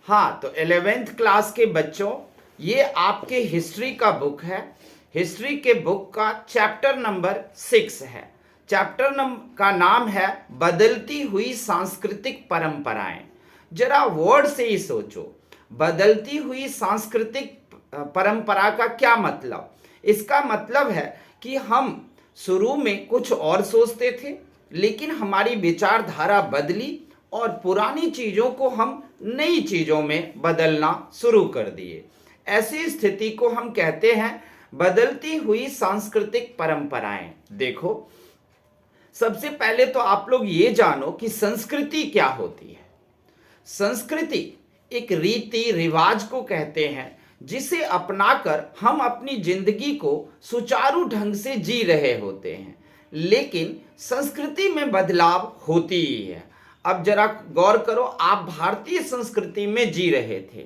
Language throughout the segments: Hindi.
हाँ, तो 11th क्लास के बच्चों, ये आपके हिस्ट्री का बुक है। हिस्ट्री के बुक का चैप्टर नंबर 6 है। चैप्टर का नाम है बदलती हुई सांस्कृतिक परंपराएं। जरा वर्ड से ही सोचो, बदलती हुई सांस्कृतिक परंपरा का क्या मतलब। इसका मतलब है कि हम शुरू में कुछ और सोचते थे, लेकिन हमारी विचारधारा बदली और पुरानी चीजों को हम नई चीजों में बदलना शुरू कर दिए। ऐसी स्थिति को हम कहते हैं बदलती हुई सांस्कृतिक परंपराएं। देखो, सबसे पहले तो आप लोग ये जानो कि संस्कृति क्या होती है। संस्कृति एक रीति रिवाज को कहते हैं जिसे अपनाकर हम अपनी जिंदगी को सुचारू ढंग से जी रहे होते हैं, लेकिन संस्कृति में बदलाव होती ही है। अब जरा गौर करो, आप भारतीय संस्कृति में जी रहे थे,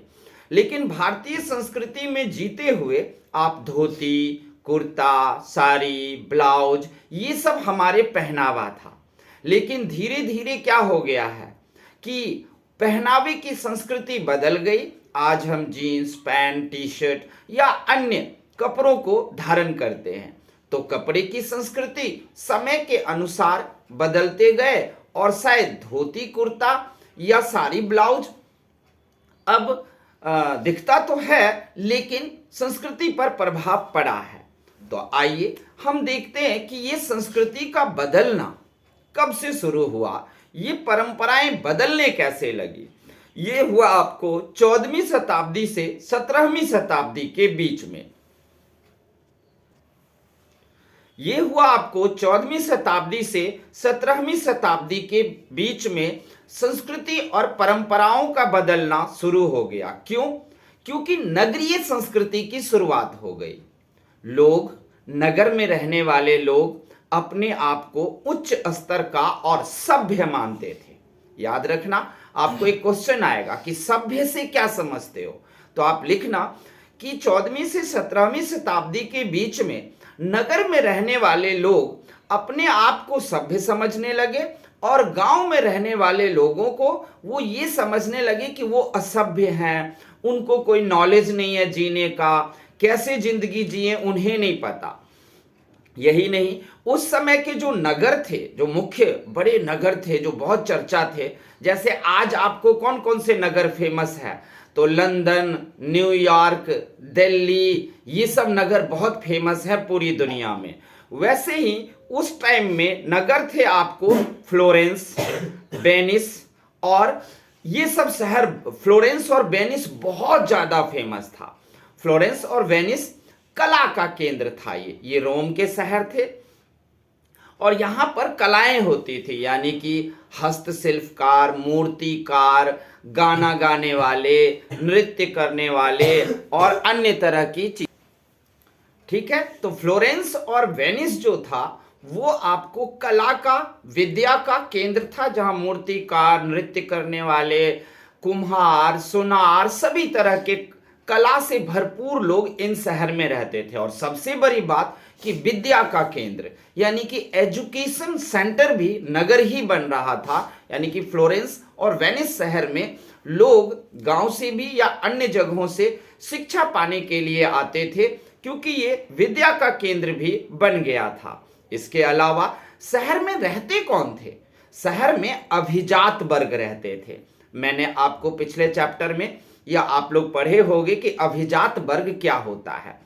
लेकिन भारतीय संस्कृति में जीते हुए आप धोती, कुर्ता, साड़ी, ब्लाउज, ये सब हमारे पहनावा था। लेकिन धीरे धीरे क्या हो गया है कि पहनावे की संस्कृति बदल गई। आज हम जीन्स, पैंट, टी शर्ट या अन्य कपड़ों को धारण करते हैं। तो कपड़े की संस्कृति समय के अनुसार बदलते गए और शायद धोती, कुर्ता या साड़ी, ब्लाउज अब दिखता तो है, लेकिन संस्कृति पर प्रभाव पड़ा है। तो आइए हम देखते हैं कि ये संस्कृति का बदलना कब से शुरू हुआ, ये परंपराएं बदलने कैसे लगी। ये हुआ आपको 14वीं शताब्दी से 17वीं शताब्दी के बीच में। ये हुआ आपको 14वीं शताब्दी से 17वीं शताब्दी के बीच में संस्कृति और परंपराओं का बदलना शुरू हो गया। क्यों? क्योंकि नगरीय संस्कृति की शुरुआत हो गई। लोग, नगर में रहने वाले लोग अपने आप को उच्च स्तर का और सभ्य मानते थे। याद रखना, आपको एक क्वेश्चन आएगा कि सभ्य से क्या समझते हो, तो आप लिखना कि 14वीं से 17वीं शताब्दी के बीच में नगर में रहने वाले लोग अपने आप को सभ्य समझने लगे और गांव में रहने वाले लोगों को वो ये समझने लगे कि वो असभ्य हैं, उनको कोई नॉलेज नहीं है जीने का, कैसे जिंदगी जिए उन्हें नहीं पता। यही नहीं, उस समय के जो नगर थे, जो मुख्य बड़े नगर थे, जो बहुत चर्चा थे, जैसे आज आपको कौन कौन से नगर फेमस है, तो लंदन, न्यूयॉर्क, दिल्ली, ये सब नगर बहुत फेमस है पूरी दुनिया में। वैसे ही उस टाइम में नगर थे आपको फ्लोरेंस, वेनिस, और ये सब शहर, फ्लोरेंस और वेनिस बहुत ज्यादा फेमस था। फ्लोरेंस और वेनिस कला का केंद्र था। ये रोम के शहर थे और यहां पर कलाएं होती थी, यानी कि हस्तशिल्पकार, मूर्तिकार, गाना गाने वाले, नृत्य करने वाले और अन्य तरह की चीज। ठीक है, तो फ्लोरेंस और वेनिस जो था वो आपको कला का, विद्या का केंद्र था, जहां मूर्तिकार, नृत्य करने वाले, कुम्हार, सुनार, सभी तरह के कला से भरपूर लोग इन शहर में रहते थे। और सबसे बड़ी बात कि विद्या का केंद्र, यानी कि एजुकेशन सेंटर भी नगर ही बन रहा था। यानी कि फ्लोरेंस और वेनिस शहर में लोग गांव से भी या अन्य जगहों से शिक्षा पाने के लिए आते थे, क्योंकि ये विद्या का केंद्र भी बन गया था। इसके अलावा शहर में रहते कौन थे? शहर में अभिजात वर्ग रहते थे। मैंने आपको पिछले चैप्टर में या आप लोग पढ़े होंगे कि अभिजात वर्ग क्या होता है।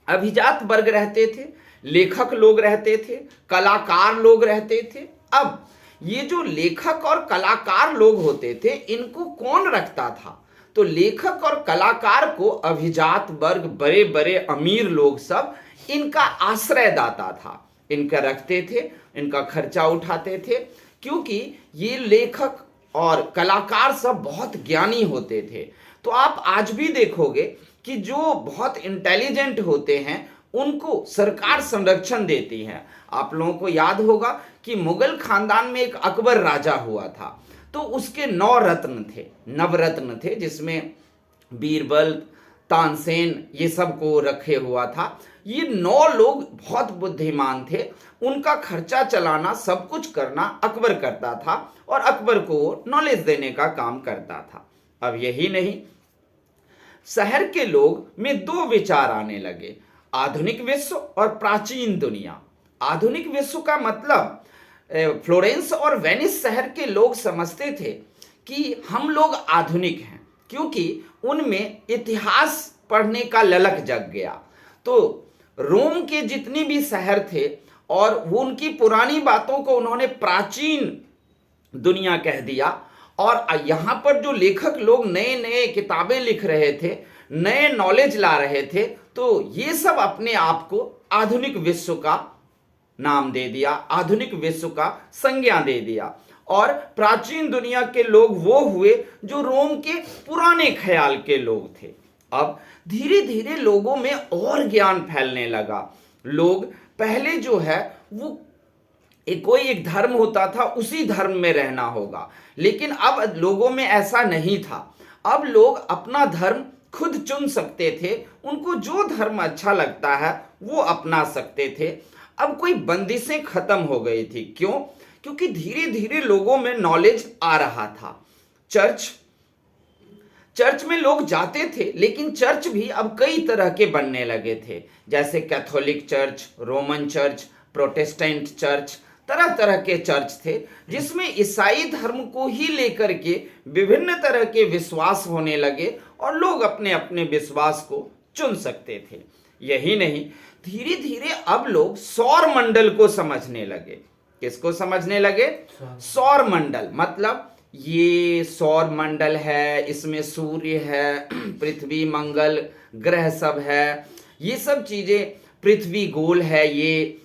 अभिजात वर्ग रहते थे, लेखक लोग रहते थे, कलाकार लोग रहते थे। अब ये जो लेखक और कलाकार लोग होते थे, इनको कौन रखता था? तो लेखक और कलाकार को अभिजात वर्ग, बड़े बड़े अमीर लोग सब इनका आश्रयदाता था, इनका रखते थे, इनका खर्चा उठाते थे, क्योंकि ये लेखक और कलाकार सब बहुत ज्ञानी होते थे। तो आप आज भी देखोगे कि जो बहुत इंटेलिजेंट होते हैं उनको सरकार संरक्षण देती है। आप लोगों को याद होगा कि मुगल खानदान में एक अकबर राजा हुआ था, तो उसके 9 रत्न थे, नवरत्न थे, जिसमें बीरबल, तानसेन, ये सब को रखे हुआ था। ये 9 लोग बहुत बुद्धिमान थे, उनका खर्चा चलाना, सब कुछ करना अकबर करता था और अकबर को नॉलेज देने का काम करता था। अब यही नहीं, शहर के लोग में दो विचार आने लगे, आधुनिक विश्व और प्राचीन दुनिया। आधुनिक विश्व का मतलब फ्लोरेंस और वेनिस शहर के लोग समझते थे कि हम लोग आधुनिक हैं, क्योंकि उनमें इतिहास पढ़ने का ललक जग गया। तो रोम के जितने भी शहर थे और वो उनकी पुरानी बातों को उन्होंने प्राचीन दुनिया कह दिया। और यहाँ पर जो लेखक लोग नए नए किताबें लिख रहे थे, नए नॉलेज ला रहे थे, तो ये सब अपने आप को आधुनिक विश्व का नाम दे दिया, आधुनिक विश्व का संज्ञा दे दिया। और प्राचीन दुनिया के लोग वो हुए जो रोम के पुराने ख्याल के लोग थे। अब धीरे धीरे लोगों में और ज्ञान फैलने लगा। लोग पहले जो है वो कोई एक धर्म होता था, उसी धर्म में रहना होगा, लेकिन अब लोगों में ऐसा नहीं था। अब लोग अपना धर्म खुद चुन सकते थे, उनको जो धर्म अच्छा लगता है वो अपना सकते थे। अब कोई बंदिशें खत्म हो गई थी। क्यों? क्योंकि धीरे धीरे लोगों में नॉलेज आ रहा था। चर्च में लोग जाते थे, लेकिन चर्च भी अब कई तरह के बनने लगे थे, जैसे Catholic church, Roman church, Protestant church, तरह तरह के चर्च थे, जिसमें ईसाई धर्म को ही लेकर के विभिन्न तरह के विश्वास होने लगे और लोग अपने अपने विश्वास को चुन सकते थे। यही नहीं, धीरे धीरे अब लोग सौर मंडल को समझने लगे। किसको समझने लगे? सौर मंडल। मतलब ये सौर मंडल है, इसमें सूर्य है, पृथ्वी, मंगल ग्रह सब है, ये सब चीजें, पृथ्वी गोल है, ये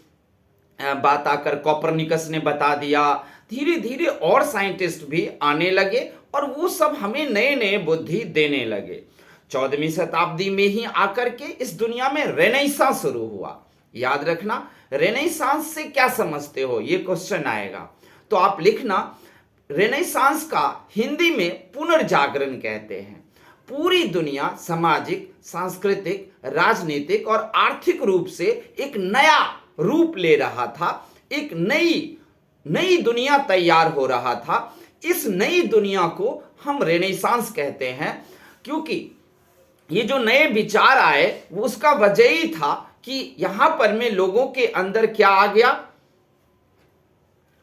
बात आकर कोपरनिकस ने बता दिया। धीरे धीरे और साइंटिस्ट भी आने लगे और वो सब हमें नए नए बुद्धि देने लगे। 14वीं शताब्दी में ही आकर के इस दुनिया में रेनेसांस शुरू हुआ। याद रखना, रेनेसांस से क्या समझते हो, ये क्वेश्चन आएगा तो आप लिखना। रेनेसांस का हिंदी में पुनर्जागरण कहते हैं। पूरी दुनिया सामाजिक, सांस्कृतिक, राजनीतिक और आर्थिक रूप से एक नया रूप ले रहा था। एक नई दुनिया तैयार हो रहा था। इस नई दुनिया को हम रेनेसांस कहते हैं, क्योंकि ये जो नए विचार आए वो उसका वजह ही था कि यहां पर में लोगों के अंदर क्या आ गया,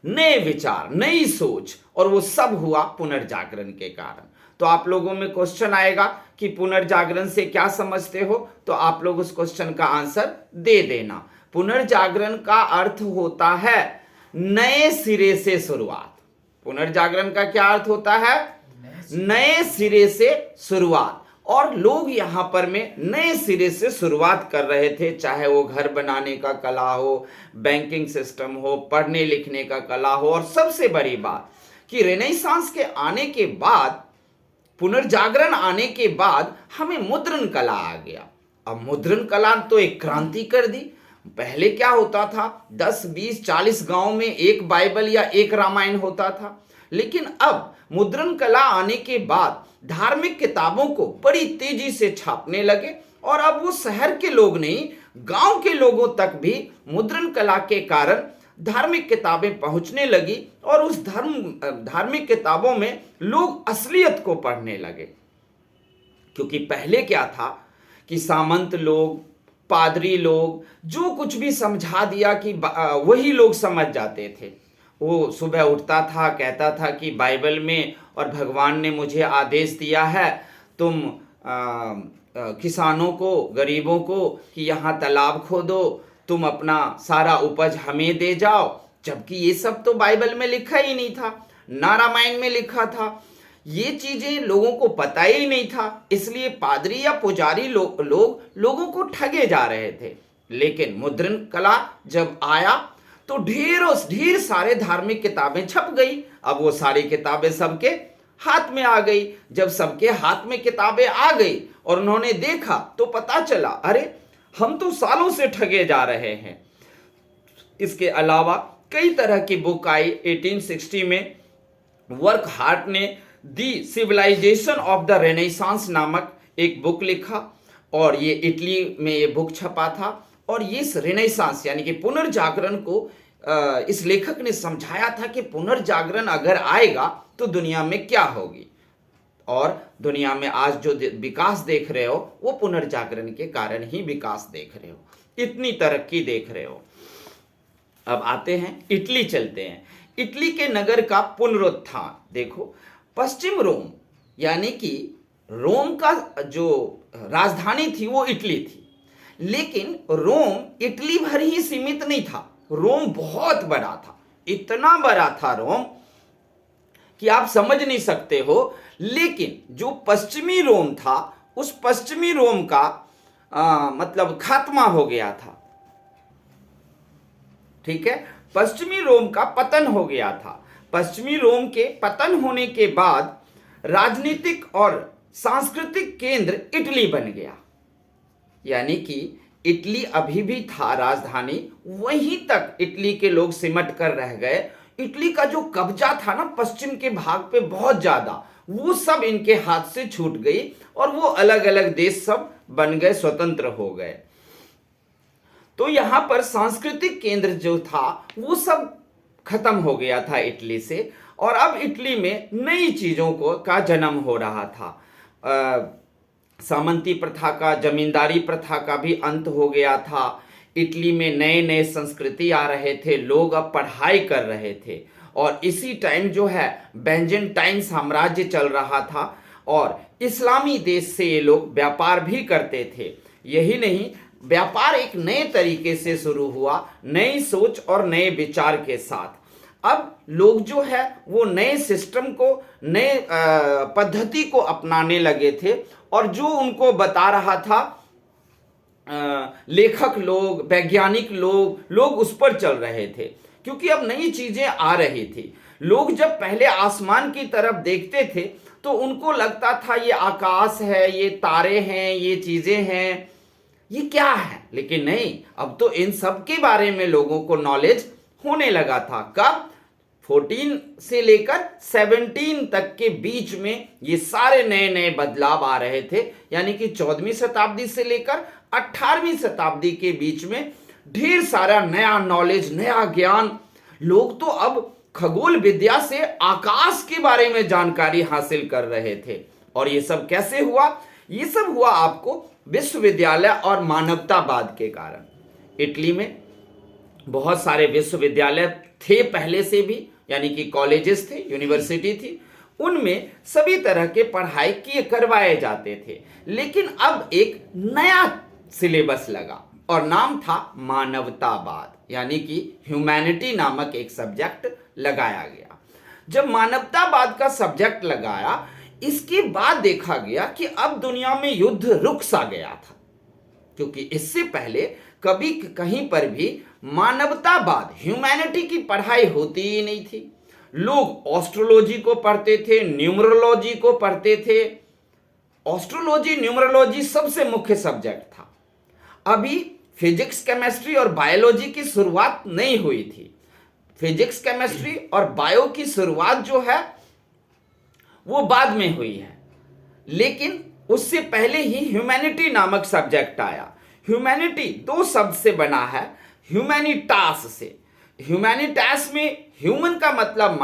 नए विचार, नई सोच, और वो सब हुआ पुनर्जागरण के कारण। तो आप लोगों में क्वेश्चन आएगा कि पुनर्जागरण से क्या समझते हो, तो आप लोग उस क्वेश्चन का आंसर दे देना। पुनर्जागरण का अर्थ होता है नए सिरे से शुरुआत। पुनर्जागरण का क्या अर्थ होता है? नए सिरे से शुरुआत। और लोग यहां पर में नए सिरे से शुरुआत कर रहे थे, चाहे वो घर बनाने का कला हो, बैंकिंग सिस्टम हो, पढ़ने लिखने का कला हो, और सबसे बड़ी बात कि रेनेसांस के आने के बाद, पुनर्जागरण आने के बाद हमें मुद्रण कला आ गया। अब मुद्रण कला तो एक क्रांति कर दी। पहले क्या होता था, 10, 20, 40 गांव में एक बाइबल या एक रामायण होता था, लेकिन अब मुद्रण कला आने के बाद धार्मिक किताबों को बड़ी तेजी से छापने लगे, और अब वो शहर के लोग नहीं, गांव के लोगों तक भी मुद्रण कला के कारण धार्मिक किताबें पहुंचने लगी, और उस धार्मिक किताबों में लोग असलियत को पढ़ने लगे। क्योंकि पहले क्या था कि सामंत लोग, पादरी लोग जो कुछ भी समझा दिया कि वही लोग समझ जाते थे। वो सुबह उठता था, कहता था कि बाइबल में और भगवान ने मुझे आदेश दिया है, तुम किसानों को, गरीबों को, कि यहाँ तालाब खोदो, तुम अपना सारा उपज हमें दे जाओ। जबकि ये सब तो बाइबल में लिखा ही नहीं था, ना रामायण में लिखा था। ये चीजें लोगों को पता ही नहीं था, इसलिए पादरी या पुजारी लोगों को ठगे जा रहे थे। लेकिन मुद्रण कला जब आया तो ढेर सारे धार्मिक किताबें छप गई। अब वो सारी किताबें सबके हाथ में आ गई। जब सबके हाथ में किताबें आ गई और उन्होंने देखा तो पता चला, अरे हम तो सालों से ठगे जा रहे हैं। इसके अलावा कई तरह की बुक आई। 1860 में वर्क हार्ट ने दी सिविलाइजेशन ऑफ द रेनेसांस नामक एक बुक लिखा, और ये इटली में ये बुक छपा था। और ये रेनेसांस यानी कि पुनर्जागरण को इस लेखक ने समझाया था कि पुनर्जागरण अगर आएगा तो दुनिया में क्या होगी। और दुनिया में आज जो विकास देख रहे हो वो पुनर्जागरण के कारण ही विकास देख रहे हो, इतनी तरक्की देख रहे हो। अब आते हैं इटली, चलते हैं। इटली के नगर का पुनरुत्थान देखो। पश्चिम रोम यानी कि रोम का जो राजधानी थी वो इटली थी, लेकिन रोम इटली भर ही सीमित नहीं था, रोम बहुत बड़ा था, इतना बड़ा था रोम कि आप समझ नहीं सकते हो। लेकिन जो पश्चिमी रोम था, उस पश्चिमी रोम का मतलब खात्मा हो गया था, ठीक है, पश्चिमी रोम का पतन हो गया था। पश्चिमी रोम के पतन होने के बाद राजनीतिक और सांस्कृतिक केंद्र इटली बन गया, यानी कि इटली अभी भी था राजधानी, वहीं तक इटली के लोग सिमट कर रह गए। इटली का जो कब्जा था ना पश्चिम के भाग पे बहुत ज्यादा, वो सब इनके हाथ से छूट गई और वो अलग अलग देश सब बन गए, स्वतंत्र हो गए। तो यहां पर सांस्कृतिक केंद्र जो था वो सब खत्म हो गया था इटली से, और अब इटली में नई चीजों का जन्म हो रहा था। सामंती प्रथा का, जमींदारी प्रथा का भी अंत हो गया था। इटली में नए नए संस्कृति आ रहे थे, लोग अब पढ़ाई कर रहे थे, और इसी टाइम जो है बेंजेंटाइन साम्राज्य चल रहा था, और इस्लामी देश से ये लोग व्यापार भी करते थे। यही नहीं, व्यापार एक नए तरीके से शुरू हुआ, नई सोच और नए विचार के साथ। अब लोग जो है वो नए सिस्टम को, नए पद्धति को अपनाने लगे थे, और जो उनको बता रहा था लेखक लोग, वैज्ञानिक लोग उस पर चल रहे थे, क्योंकि अब नई चीजें आ रही थी। लोग जब पहले आसमान की तरफ देखते थे तो उनको लगता था ये आकाश है, ये तारे हैं, ये चीजें हैं, ये क्या है, लेकिन नहीं, अब तो इन सब के बारे में लोगों को नॉलेज होने लगा था। कब? 14 से लेकर 17 तक के बीच में ये सारे नए नए बदलाव आ रहे थे, यानी कि 14वीं शताब्दी से लेकर 18वीं शताब्दी के बीच में ढेर सारा नया नॉलेज, नया ज्ञान। लोग तो अब खगोल विद्या से आकाश के बारे में जानकारी हासिल कर रहे थे। और ये सब कैसे हुआ? ये सब हुआ आपको विश्वविद्यालय और मानवतावाद के कारण। इटली में बहुत सारे विश्वविद्यालय थे पहले से भी, यानी कि कॉलेजेस थे, यूनिवर्सिटी थी, उनमें सभी तरह के पढ़ाई किए करवाए जाते थे। लेकिन अब एक नया सिलेबस लगा और नाम था मानवतावाद, यानी कि ह्यूमैनिटी नामक एक सब्जेक्ट लगाया गया। जब मानवतावाद का सब्जेक्ट लगाया, इसके बाद देखा गया कि अब दुनिया में युद्ध रुक सा गया था, क्योंकि इससे पहले कभी कहीं पर भी मानवतावाद, ह्यूमैनिटी की पढ़ाई होती ही नहीं थी। लोग एस्ट्रोलॉजी को पढ़ते थे, न्यूमरोलॉजी को पढ़ते थे। एस्ट्रोलॉजी, न्यूमरोलॉजी सबसे मुख्य सब्जेक्ट था। अभी फिजिक्स, केमिस्ट्री और बायोलॉजी की शुरुआत नहीं हुई थी। फिजिक्स, केमिस्ट्री और बायो की शुरुआत जो है वो बाद में हुई है, लेकिन उससे पहले ही ह्यूमैनिटी नामक सब्जेक्ट आया। ह्यूमैनिटी दो शब्द से बना है, ह्यूमैनिटास से। ह्यूमैनिटास में ह्यूमन का मतलब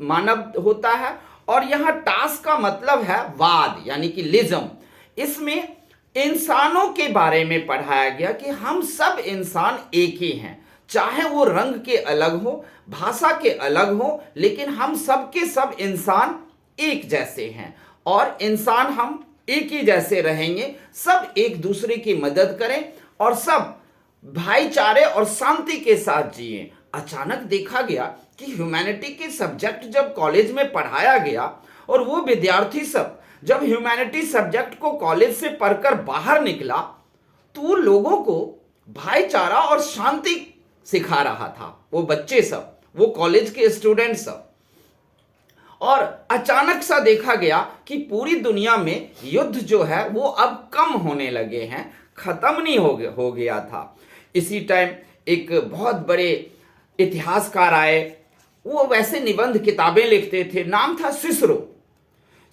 मानव होता है, और यहां टास का मतलब है वाद, यानी कि लिज्म। इसमें इंसानों के बारे में पढ़ाया गया कि हम सब इंसान एक ही हैं, चाहे वो रंग के अलग हो, भाषा के अलग हो, लेकिन हम सब के सब इंसान एक जैसे हैं, और इंसान हम एक ही जैसे रहेंगे। सब एक दूसरे की मदद करें और सब भाईचारे और शांति के साथ जिए। अचानक देखा गया कि ह्यूमैनिटी के सब्जेक्ट जब कॉलेज में पढ़ाया गया, और वो विद्यार्थी सब जब ह्यूमैनिटी सब्जेक्ट को कॉलेज से पढ़कर बाहर निकला, तो वो लोगों को भाईचारा और शांति सिखा रहा था। वो बच्चे सब, वो कॉलेज के स्टूडेंट सब। और अचानक सा देखा गया कि पूरी दुनिया में युद्ध जो है वो अब कम होने लगे हैं, खत्म नहीं हो गया था। इसी टाइम एक बहुत बड़े इतिहासकार आए, वो वैसे निबंध किताबें लिखते थे, नाम था सिसरो।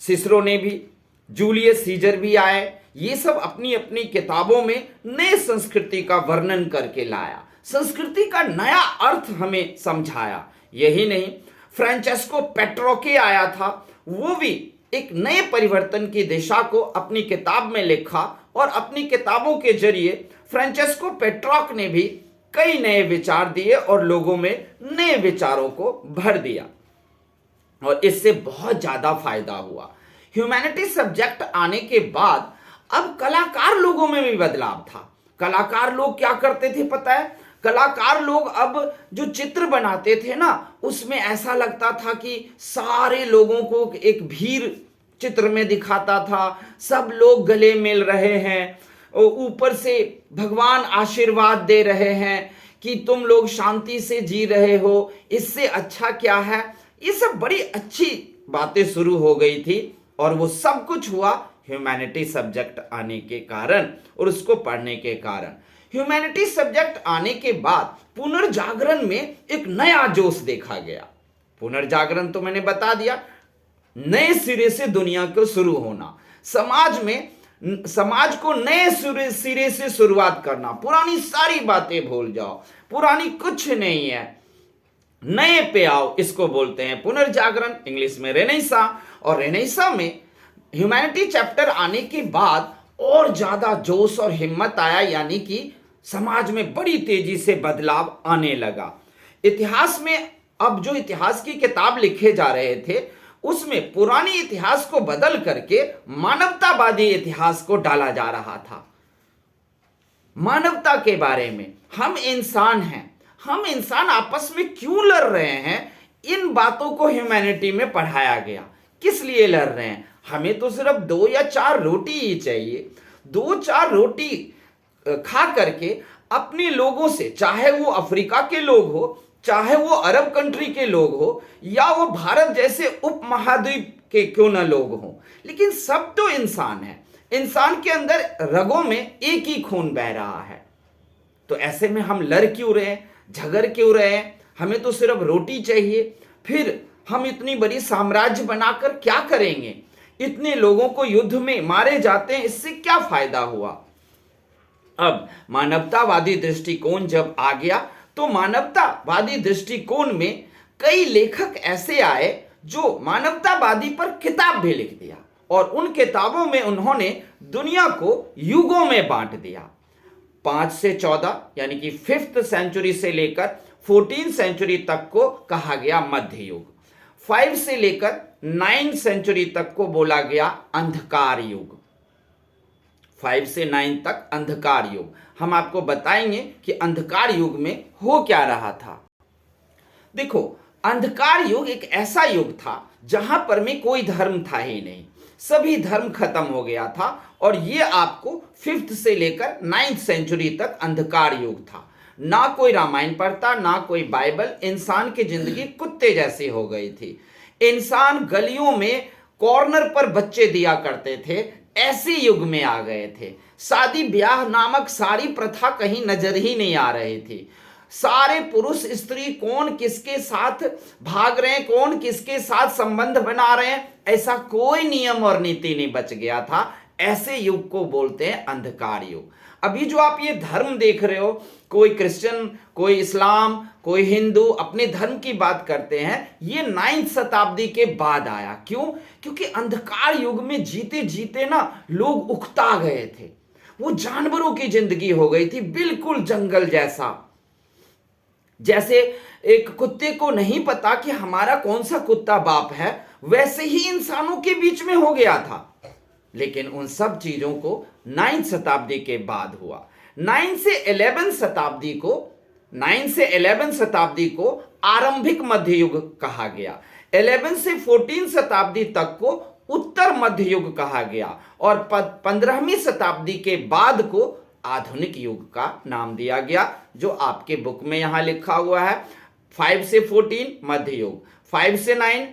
सिसरो ने भी, जूलियस सीजर भी आए। ये सब अपनी अपनी किताबों में नए संस्कृति का वर्णन करके लाया, संस्कृति का नया अर्थ हमें समझाया। यही नहीं, फ्रांचेस्को पेट्रोके आया था, वो भी एक नए परिवर्तन की दिशा को अपनी किताब में लिखा और अपनी किताबों के जरिए फ्रांचेस्को पेट्रॉक ने भी कई नए विचार दिए और लोगों में नए विचारों को भर दिया और इससे बहुत ज्यादा फायदा हुआ। ह्यूमैनिटी सब्जेक्ट आने के बाद अब कलाकार लोगों में भी बदलाव था। कलाकार लोग क्या करते थे पता है? कलाकार लोग अब जो चित्र बनाते थे ना, उसमें ऐसा लगता था कि सारे लोगों को एक भीड़ चित्र में दिखाता था, सब लोग गले मिल रहे हैं, ऊपर से भगवान आशीर्वाद दे रहे हैं कि तुम लोग शांति से जी रहे हो, इससे अच्छा क्या है। ये सब बड़ी अच्छी बातें शुरू हो गई थी और वो सब कुछ हुआ ह्यूमैनिटी सब्जेक्ट आने के कारण और उसको पढ़ने के कारण। ह्यूमैनिटी सब्जेक्ट आने के बाद पुनर्जागरण में एक नया जोश देखा गया। पुनर्जागरण तो मैंने बता दिया, नए सिरे से दुनिया को शुरू होना, समाज को नए सिरे से शुरुआत करना। पुरानी सारी बातें भूल जाओ, पुरानी कुछ नहीं है, नए पे आओ, इसको बोलते हैं पुनर्जागरण, इंग्लिश में रेनेसा। और रेनेसा में ह्यूमैनिटी चैप्टर आने के बाद और ज्यादा जोश और हिम्मत आया, यानी कि समाज में बड़ी तेजी से बदलाव आने लगा। इतिहास में अब जो इतिहास की किताब लिखे जा रहे थे उसमें पुरानी इतिहास को बदल करके मानवतावादी इतिहास को डाला जा रहा था। मानवता के बारे में, हम इंसान हैं, हम इंसान आपस में क्यों लड़ रहे हैं, इन बातों को ह्यूमैनिटी में पढ़ाया गया। किस लिए लड़ रहे हैं? हमें तो सिर्फ 2 या 4 रोटी ही चाहिए। 2-4 रोटी खा करके अपने लोगों से, चाहे वो अफ्रीका के लोग हो, चाहे वो अरब कंट्री के लोग हो, या वो भारत जैसे उपमहाद्वीप के क्यों ना लोग हो, लेकिन सब तो इंसान है। इंसान के अंदर रगों में एक ही खून बह रहा है। तो ऐसे में हम लड़ क्यों रहे हैं, झगड़ क्यों रहे हैं? हमें तो सिर्फ रोटी चाहिए। फिर हम इतनी बड़ी साम्राज्य बनाकर क्या करेंगे? इतने लोगों को युद्ध में मारे जाते हैं, इससे क्या फायदा हुआ? अब मानवतावादी दृष्टिकोण जब आ गया तो मानवतावादी दृष्टिकोण में कई लेखक ऐसे आए जो मानवतावादी पर किताब भी लिख दिया और उन किताबों में उन्होंने दुनिया को युगों में बांट दिया। 5 से 14 यानी कि 5th सेंचुरी से लेकर 14th सेंचुरी तक को कहा गया मध्य युग। 5 से लेकर 9th सेंचुरी तक को बोला गया अंधकार युग। 5 से 9 तक अंधकार युग। हम आपको बताएंगे कि अंधकार युग में हो क्या रहा था। देखो, अंधकार युग एक ऐसा युग था जहां पर में कोई धर्म था ही नहीं, सभी धर्म खत्म हो गया था और ये आपको 5th से लेकर 9th सेंचुरी तक अंधकार युग था। ना कोई रामायण पढ़ता, ना कोई बाइबल, इंसान की जिंदगी कुत्ते जैसी हो गई थी। इंसान गलियों में कॉर्नर पर बच्चे दिया करते थे, ऐसे युग में आ गए थे। शादी ब्याह नामक सारी प्रथा कहीं नजर ही नहीं आ रही थी। सारे पुरुष स्त्री कौन किसके साथ भाग रहे हैं, कौन किसके साथ संबंध बना रहे हैं, ऐसा कोई नियम और नीति नहीं बच गया था। ऐसे युग को बोलते हैं अंधकार युग। अभी जो आप ये धर्म देख रहे हो, कोई क्रिश्चियन, कोई इस्लाम, कोई हिंदू अपने धर्म की बात करते हैं, ये 9th शताब्दी के बाद आया। क्यों? क्योंकि अंधकार युग में जीते जीते ना लोग उकता गए थे। वो जानवरों की जिंदगी हो गई थी, बिल्कुल जंगल जैसा। जैसे एक कुत्ते को नहीं पता कि हमारा कौन सा कुत्ता बाप है, वैसे ही इंसानों के बीच में हो गया था। लेकिन उन सब चीजों को 9th शताब्दी के बाद हुआ। 9 से 11 शताब्दी को आरंभिक मध्य युग कहा गया। 11 से 14 शताब्दी तक को उत्तर मध्य युग कहा गया और 15वीं शताब्दी के बाद को आधुनिक युग का नाम दिया गया, जो आपके बुक में यहां लिखा हुआ है। 5 से 14 मध्य युग, 5 से 9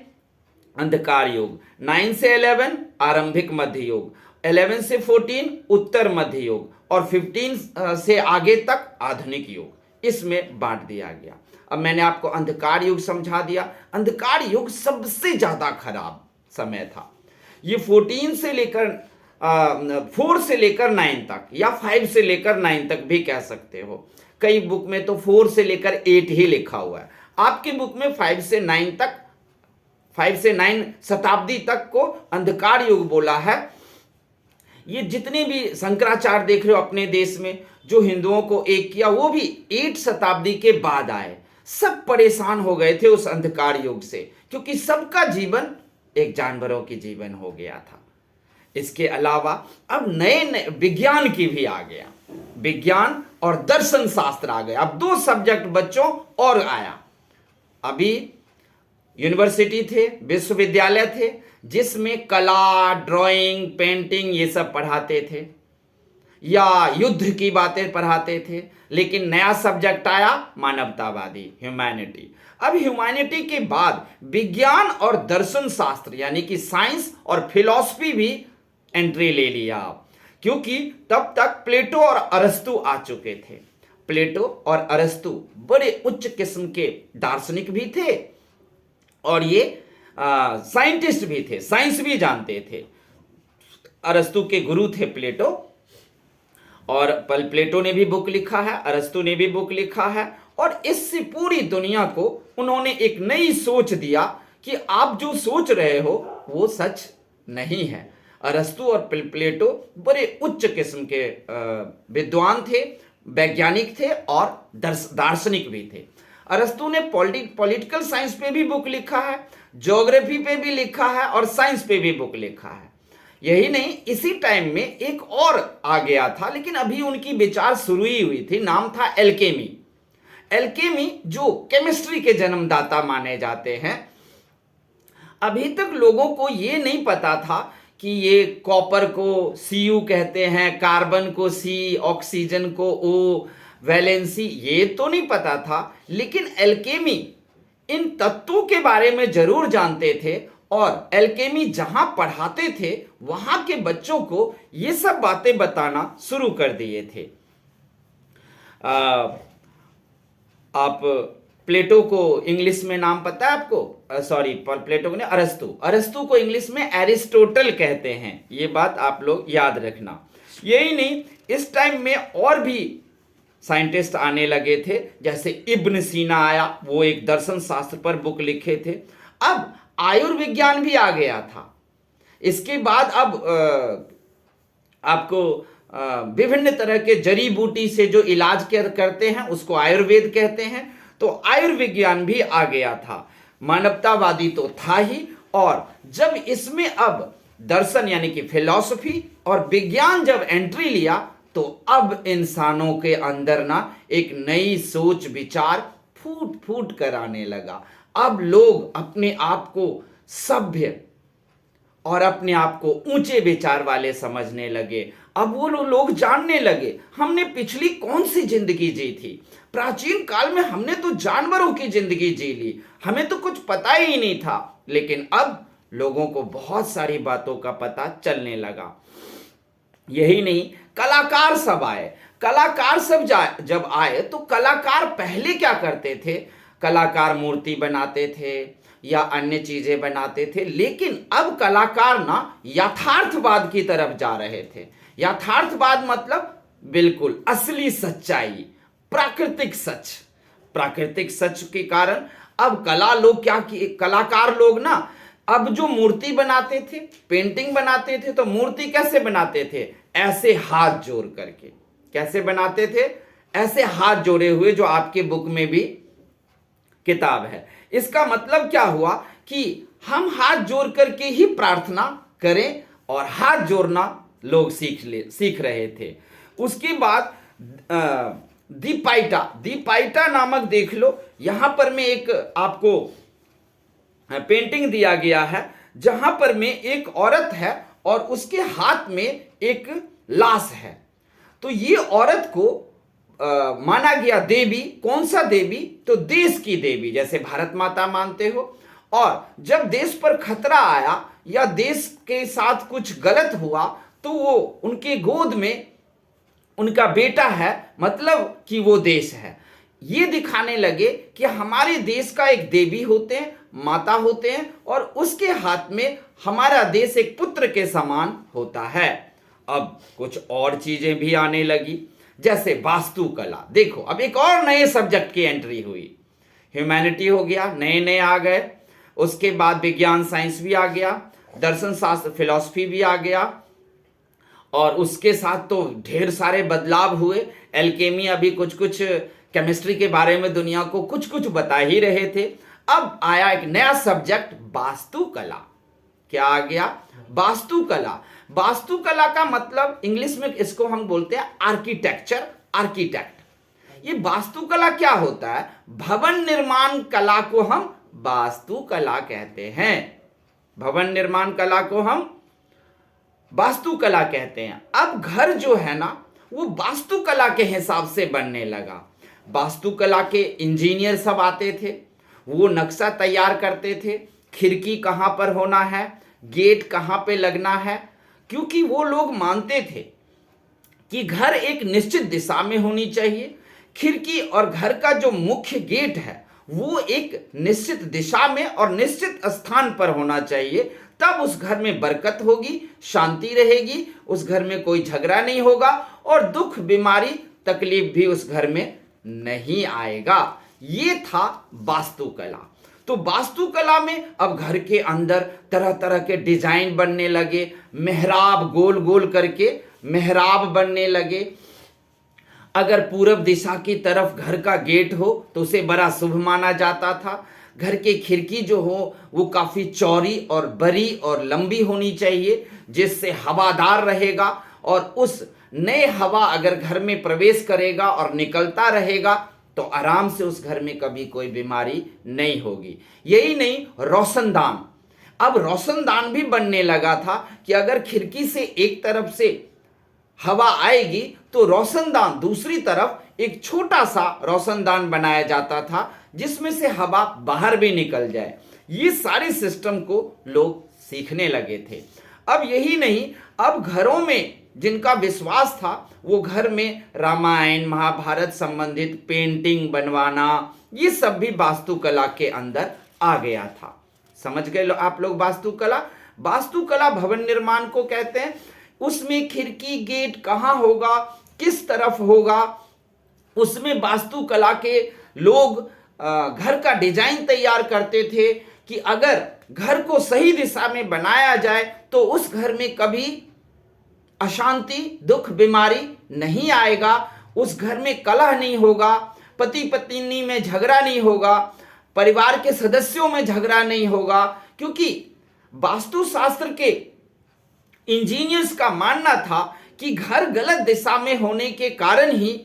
अंधकार युग, 9 से 11 आरंभिक मध्य युग, 11 से 14 उत्तर मध्य युग और 15 से आगे तक आधुनिक युग। इसमें बांट दिया गया। अब मैंने आपको अंधकार युग समझा दिया। अंधकार युग सबसे ज्यादा खराब समय था। ये 4 से लेकर 9 तक या 5 से लेकर 9 तक भी कह सकते हो। कई बुक में तो 4 से लेकर 8 ही लिखा हुआ है। आपकी बुक में 5 से 9 तक 5 से 9 शताब्दी तक को अंधकार युग बोला है। ये जितने भी शंकराचार्य देख रहे हो अपने देश में जो हिंदुओं को एक किया, वो भी 8 शताब्दी के बाद आए। सब परेशान हो गए थे उस अंधकार युग से, क्योंकि सबका जीवन एक जानवरों की जीवन हो गया था। इसके अलावा अब नए नए विज्ञान की भी आ गया, विज्ञान और दर्शन शास्त्र आ गया। अब 2 सब्जेक्ट बच्चों और आया। अभी यूनिवर्सिटी थे, विश्वविद्यालय थे, जिसमें कला, ड्राइंग, पेंटिंग ये सब पढ़ाते थे या युद्ध की बातें पढ़ाते थे। लेकिन नया सब्जेक्ट आया मानवतावादी, ह्यूमैनिटी। अब ह्यूमैनिटी के बाद विज्ञान और दर्शन शास्त्र यानी कि साइंस और फिलॉसफी भी एंट्री ले लिया, क्योंकि तब तक प्लेटो और अरस्तु आ चुके थे। प्लेटो और अरस्तु बड़े उच्च किस्म के दार्शनिक भी थे और ये साइंटिस्ट भी थे, साइंस भी जानते थे। अरस्तु के गुरु थे प्लेटो, और प्लेटो ने भी बुक लिखा है, अरस्तु ने भी बुक लिखा है, और इससे पूरी दुनिया को उन्होंने एक नई सोच दिया कि आप जो सोच रहे हो वो सच नहीं है। अरस्तु और प्लेटो बड़े उच्च किस्म के विद्वान थे, वैज्ञानिक थे और दार्शनिक भी थे। अरस्तु ने पॉलिटिकल साइंस पे भी बुक लिखा है, ज्योग्राफी पे भी लिखा है और साइंस पे भी बुक लिखा है। यही नहीं, इसी टाइम में एक और आ गया था, लेकिन अभी उनकी विचार शुरू ही हुई थी। नाम था एल्केमी। एल्केमी जो केमिस्ट्री के जन्मदाता माने जाते हैं। अभी तक लोगों को ये नहीं पता था कि ये कॉपर को Cu कहते हैं, कार्बन को C, ऑक्सीजन को O, वैलेंसी, ये तो नहीं पता था। लेकिन एल्केमी इन तत्वों के बारे में जरूर जानते थे, और एल्केमी जहां पढ़ाते थे वहां के बच्चों को ये सब बातें बताना शुरू कर दिए थे। आप प्लेटो को इंग्लिश में नाम पता है आपको? सॉरी, प्लेटो को नहीं, अरस्तु को इंग्लिश में एरिस्टोटल कहते हैं। ये बात आप लोग याद रखना। यही नहीं, इस टाइम में और भी साइंटिस्ट आने लगे थे, जैसे इब्न सीना आया, वो एक दर्शन शास्त्र पर बुक लिखे थे। अब आयुर्विज्ञान भी आ गया था। इसके बाद अब आपको विभिन्न तरह के जड़ी बूटी से जो इलाज करते हैं उसको आयुर्वेद कहते हैं। तो आयुर्विज्ञान भी आ गया था। मानवतावादी तो था ही, और जब इसमें अब दर्शन यानी कि फिलॉसफी और विज्ञान जब एंट्री लिया, तो अब इंसानों के अंदर ना एक नई सोच विचार फूट फूट कर आने लगा। अब लोग अपने आप को सभ्य और अपने आप को ऊंचे विचार वाले समझने लगे। अब वो लोग जानने लगे हमने पिछली कौन सी जिंदगी जी थी। प्राचीन काल में हमने तो जानवरों की जिंदगी जी ली, हमें तो कुछ पता ही नहीं था। लेकिन अब लोगों को बहुत सारी बातों का पता चलने लगा। यही नहीं, कलाकार सब आए। कलाकार सब जब आए तो कलाकार पहले क्या करते थे? कलाकार मूर्ति बनाते थे या अन्य चीजें बनाते थे, लेकिन अब कलाकार ना यथार्थवाद की तरफ जा रहे थे। यथार्थवाद मतलब बिल्कुल असली सच्चाई, प्राकृतिक सच। प्राकृतिक सच के कारण अब कलाकार लोग ना अब जो मूर्ति बनाते थे, पेंटिंग बनाते थे, तो मूर्ति कैसे बनाते थे? ऐसे हाथ जोड़ करके। कैसे बनाते थे? ऐसे हाथ जोड़े हुए, जो आपके बुक में भी किताब है। इसका मतलब क्या हुआ कि हम हाथ जोड़ करके ही प्रार्थना करें, और हाथ जोड़ना लोग सीख रहे थे। उसके बाद दीपाइटा नामक देख लो, यहां पर में एक आपको पेंटिंग दिया गया है, जहां पर में एक औरत है और उसके हाथ में एक लाश है। तो ये औरत को माना गया देवी। कौन सा देवी? तो देश की देवी, जैसे भारत माता मानते हो। और जब देश पर खतरा आया या देश के साथ कुछ गलत हुआ, तो वो उनके गोद में उनका बेटा है, मतलब कि वो देश है। ये दिखाने लगे कि हमारे देश का एक देवी होते हैं, माता होते हैं, और उसके हाथ में हमारा देश एक पुत्र के समान होता है। अब कुछ और चीजें भी आने लगी, जैसे वास्तुकला। देखो, अब एक और नए सब्जेक्ट की एंट्री हुई। ह्यूमैनिटी हो गया, नए नए आ गए। उसके बाद विज्ञान साइंस भी आ गया, दर्शन शास्त्र फिलॉसफी भी आ गया, और उसके साथ तो ढेर सारे बदलाव हुए। एल्केमी अभी कुछ कुछ केमिस्ट्री के बारे में दुनिया को कुछ कुछ बता ही रहे थे। अब आया एक नया सब्जेक्ट, वास्तुकला। क्या आ गया? वास्तुकला। वास्तुकला का मतलब इंग्लिश में इसको हम बोलते हैं आर्किटेक्चर, आर्किटेक्ट। ये वास्तुकला क्या होता है? भवन निर्माण कला को हम वास्तुकला कहते हैं। भवन निर्माण कला को हम वास्तुकला कहते हैं। अब घर जो है ना, वो वास्तुकला के हिसाब से बनने लगा। वास्तुकला के इंजीनियर सब आते थे, वो नक्शा तैयार करते थे, खिड़की कहाँ पर होना है, गेट कहाँ पे लगना है, क्योंकि वो लोग मानते थे कि घर एक निश्चित दिशा में होनी चाहिए, खिड़की और घर का जो मुख्य गेट है वो एक निश्चित दिशा में और निश्चित स्थान पर होना चाहिए। तब उस घर में बरकत होगी, शांति रहेगी, उस घर में कोई झगड़ा नहीं होगा और दुख बीमारी तकलीफ भी उस घर में नहीं आएगा। ये था वास्तुकला। तो वास्तुकला में अब घर के अंदर तरह तरह के डिजाइन बनने लगे, मेहराब गोल गोल करके मेहराब बनने लगे। अगर पूरब दिशा की तरफ घर का गेट हो तो उसे बड़ा शुभ माना जाता था। घर की खिड़की जो हो वो काफी चौड़ी और बड़ी और लंबी होनी चाहिए, जिससे हवादार रहेगा, और उस नए हवा अगर घर में प्रवेश करेगा और निकलता रहेगा तो आराम से उस घर में कभी कोई बीमारी नहीं होगी। यही नहीं, रोशनदान। अब रोशनदान भी बनने लगा था कि अगर खिड़की से एक तरफ से हवा आएगी तो रोशनदान दूसरी तरफ एक छोटा सा रोशनदान बनाया जाता था, जिसमें से हवा बाहर भी निकल जाए। ये सारे सिस्टम को लोग सीखने लगे थे। अब यही नहीं, अब घरों में जिनका विश्वास था वो घर में रामायण महाभारत संबंधित पेंटिंग बनवाना, ये सब भी वास्तुकला के अंदर आ गया था। समझ गए आप लोग? वास्तुकला, वास्तुकला भवन निर्माण को कहते हैं। उसमें खिड़की गेट कहाँ होगा, किस तरफ होगा, उसमें वास्तुकला के लोग घर का डिजाइन तैयार करते थे कि अगर घर को सही दिशा में बनाया जाए तो उस घर में कभी अशांति दुख बीमारी नहीं आएगा, उस घर में कलह नहीं होगा, पति पत्नी में झगड़ा नहीं होगा, परिवार के सदस्यों में झगड़ा नहीं होगा। क्योंकि वास्तुशास्त्र के इंजीनियर्स का मानना था कि घर गलत दिशा में होने के कारण ही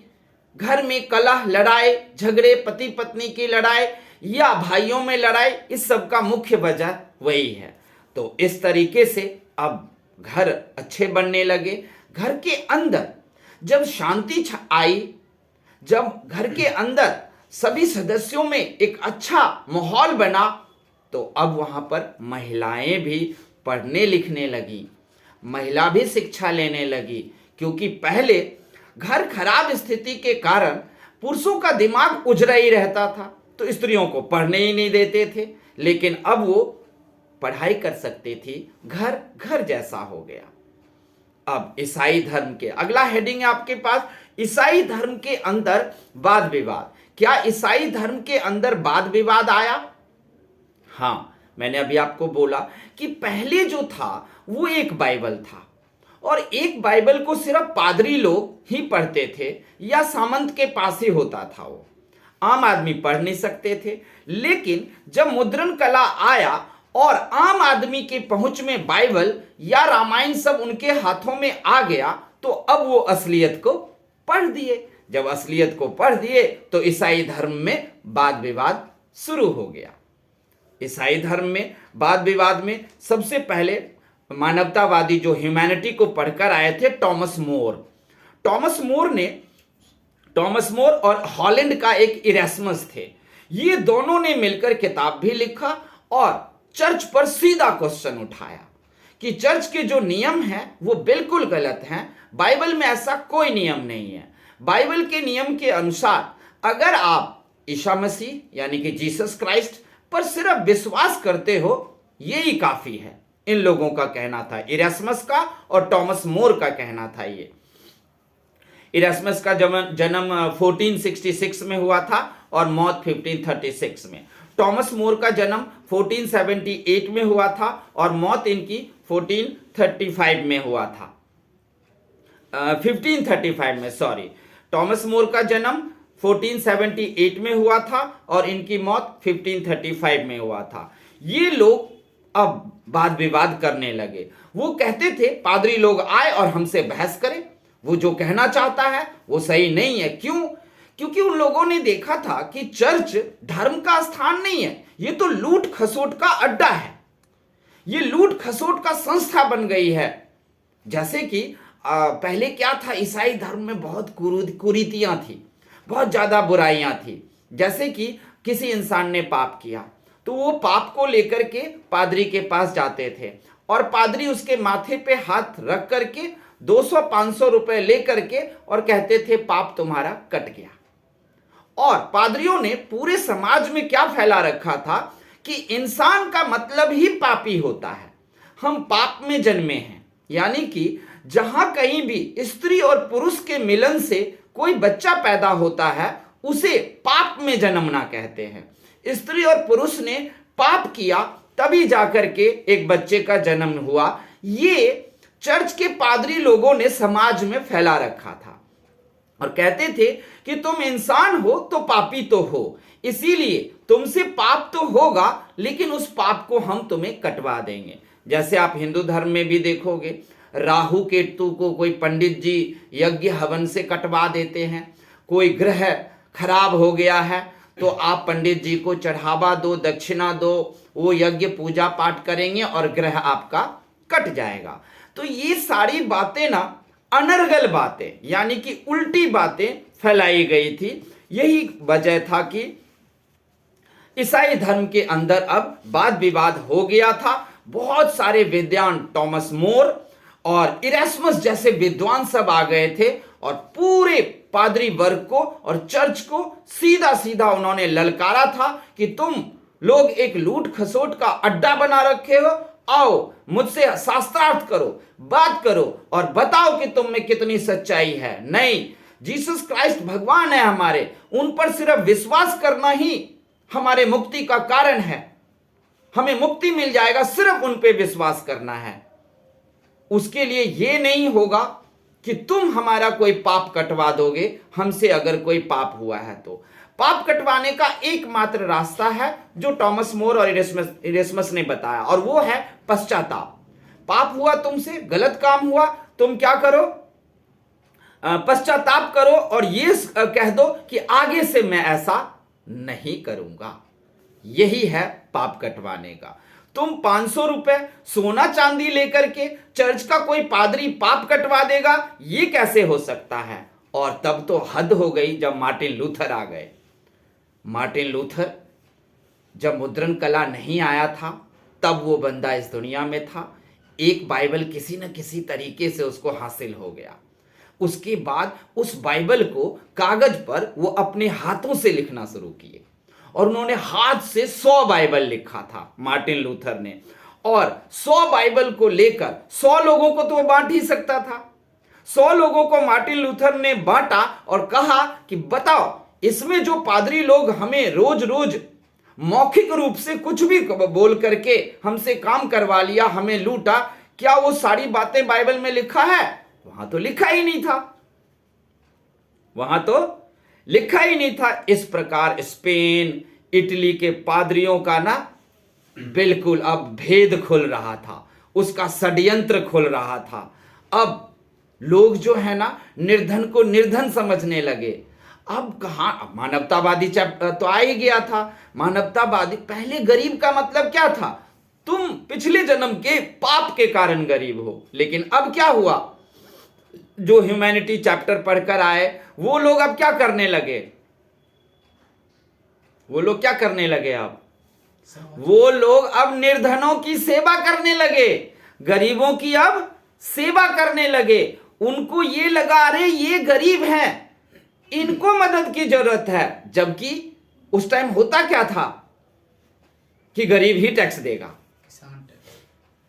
घर में कलह, लड़ाई झगड़े, पति पत्नी की लड़ाई या भाइयों में लड़ाई, इस सब का मुख्य वजह वही है। तो इस तरीके से अब घर अच्छे बनने लगे। घर के अंदर जब शांति आई, जब घर के अंदर सभी सदस्यों में एक अच्छा माहौल बना, तो अब वहां पर महिलाएं भी पढ़ने लिखने लगी, महिला भी शिक्षा लेने लगी। क्योंकि पहले घर खराब स्थिति के कारण पुरुषों का दिमाग उजरा ही रहता था, तो स्त्रियों को पढ़ने ही नहीं देते थे। लेकिन अब वो पढ़ाई कर सकती थी, घर घर जैसा हो गया। अब ईसाई धर्म के अगला हेडिंग है आपके पास, ईसाई धर्म के अंदर वाद विवाद। क्या ईसाई धर्म के अंदर वाद विवाद आया? हाँ, मैंने अभी आपको बोला कि पहले जो था वो एक बाइबल था, और एक बाइबल को सिर्फ पादरी लोग ही पढ़ते थे या सामंत के पास ही होता था, वो आम आदमी पढ़ नहीं सकते थे। लेकिन जब मुद्रण कला आया और आम आदमी के पहुंच में बाइबल या रामायण सब उनके हाथों में आ गया, तो अब वो असलियत को पढ़ दिए। जब असलियत को पढ़ दिए तो ईसाई धर्म में वाद विवाद शुरू हो गया। ईसाई धर्म में वाद विवाद में सबसे पहले मानवतावादी जो ह्यूमैनिटी को पढ़कर आए थे, टॉमस मोर और हॉलैंड का एक इरेस्मस थे। ये दोनों ने मिलकर किताब भी लिखा और चर्च पर सीधा क्वेश्चन उठाया कि चर्च के जो नियम हैं वो बिल्कुल गलत हैं, बाइबल में ऐसा कोई नियम नहीं है। बाइबल के नियम के अनुसार अगर आप ईसा मसीह यानी कि जीसस क्राइस्ट पर सिर्फ विश्वास करते हो, यही काफी है। इन लोगों का कहना था, इरेस्मस का और टॉमस मोर का कहना था। ये इरेस्मस का जन्म 1466 में हुआ था और मौत 1536 में। टॉमस मोर का जन्म 1478 में हुआ था और मौत इनकी 1435 में हुआ था। 1535 में, सॉरी। टॉमस मोर का जन्म 1478 में हुआ था और इनकी मौत 1535 में हुआ था। ये लोग अब वाद विवाद करने लगे। वो कहते थे पादरी लोग आए और हमसे बहस करें, वो जो कहना चाहता है वो सही नहीं है। क्यों? क्योंकि उन लोगों ने देखा था कि चर्च धर्म का स्थान नहीं है, ये तो लूट खसोट का अड्डा है, ये लूट खसोट का संस्था बन गई है। जैसे कि पहले क्या था, ईसाई धर्म में बहुत कुरीतियां थी, बहुत ज्यादा बुराइयां थी। जैसे कि किसी इंसान ने पाप किया तो वो पाप को लेकर के पादरी के पास जाते थे और पादरी उसके माथे पे हाथ रख करके 200-500 रुपए लेकर के और कहते थे पाप तुम्हारा कट गया। और पादरियों ने पूरे समाज में क्या फैला रखा था कि इंसान का मतलब ही पापी होता है, हम पाप में जन्मे हैं। यानी कि जहां कहीं भी स्त्री और पुरुष के मिलन से कोई बच्चा पैदा होता है उसे पाप में जन्मना कहते हैं। स्त्री और पुरुष ने पाप किया तभी जाकर के एक बच्चे का जन्म हुआ। ये चर्च के पादरी लोगों ने समाज में फैला रखा था और कहते थे कि तुम इंसान हो तो पापी तो हो, इसीलिए तुमसे पाप तो होगा लेकिन उस पाप को हम तुम्हें कटवा देंगे। जैसे आप हिंदू धर्म में भी देखोगे, राहु केतु को कोई पंडित जी यज्ञ हवन से कटवा देते हैं। कोई ग्रह खराब हो गया है तो आप पंडित जी को चढ़ावा दो, दक्षिणा दो, वो यज्ञ पूजा पाठ करेंगे और ग्रह आपका कट जाएगा। तो ये सारी बातें ना अनर्गल बातें, यानी कि उल्टी बातें फैलाई गई थी। यही वजह था कि ईसाई धर्म के अंदर अब वाद विवाद हो गया था। बहुत सारे विद्वान टॉमस मोर और इरास्मस जैसे विद्वान सब आ गए थे और पूरे पादरी वर्ग को और चर्च को सीधा सीधा उन्होंने ललकारा था कि तुम लोग एक लूट खसोट का अड्डा बना रखे हो, आओ मुझसे शास्त्रार्थ करो, बात करो और बताओ कि तुम में कितनी सच्चाई है। नहीं, जीसस क्राइस्ट भगवान है हमारे, उन पर सिर्फ विश्वास करना ही हमारे मुक्ति का कारण है, हमें मुक्ति मिल जाएगा, सिर्फ उन पे विश्वास करना है। उसके लिए ये नहीं होगा कि तुम हमारा कोई पाप कटवा दोगे, हमसे अगर कोई पाप हुआ है तो। पाप कटवाने का एकमात्र रास्ता है जो टॉमस मोर और इरेस्मस ने बताया, और वो है पश्चाताप। पाप हुआ तुमसे, गलत काम हुआ, तुम क्या करो, पश्चाताप करो और ये कह दो कि आगे से मैं ऐसा नहीं करूंगा। यही है पाप कटवाने का। तुम 500 रुपए सोना चांदी लेकर के चर्च का कोई पादरी पाप कटवा देगा, ये कैसे हो सकता है? और तब तो हद हो गई जब मार्टिन लूथर आ गए। मार्टिन लूथर जब मुद्रण कला नहीं आया था तब वो बंदा इस दुनिया में था। एक बाइबल किसी न किसी तरीके से उसको हासिल हो गया। उसके बाद उस बाइबल को कागज पर वो अपने हाथों से लिखना शुरू किए और उन्होंने हाथ से 100 बाइबल लिखा था मार्टिन लूथर ने। और 100 बाइबल को लेकर 100 लोगों को तो वो बांट ही सकता था। 100 लोगों को मार्टिन लूथर ने बांटा और कहा कि बताओ, इसमें जो पादरी लोग हमें रोज रोज मौखिक रूप से कुछ भी बोल करके हमसे काम करवा लिया, हमें लूटा, क्या वो सारी बातें बाइबल में लिखा है? वहां तो लिखा ही नहीं था, वहां तो लिखा ही नहीं था। इस प्रकार स्पेन, इटली के पादरियों का ना बिल्कुल अब भेद खुल रहा था, उसका षड्यंत्र खुल रहा था। अब लोग जो है ना निर्धन को निर्धन समझने लगे। अब कहां मानवतावादी तो आ ही गया था। मानवतावादी, पहले गरीब का मतलब क्या था? तुम पिछले जन्म के पाप के कारण गरीब हो। लेकिन अब क्या हुआ? जो ह्यूमैनिटी चैप्टर पढ़कर आए वो लोग अब क्या करने लगे? वो लोग क्या करने लगे? अब वो लोग अब निर्धनों की सेवा करने लगे, गरीबों की अब सेवा करने लगे। उनको ये लगा, अरे ये गरीब हैं, इनको मदद की जरूरत है। जबकि उस टाइम होता क्या था कि गरीब ही टैक्स देगा,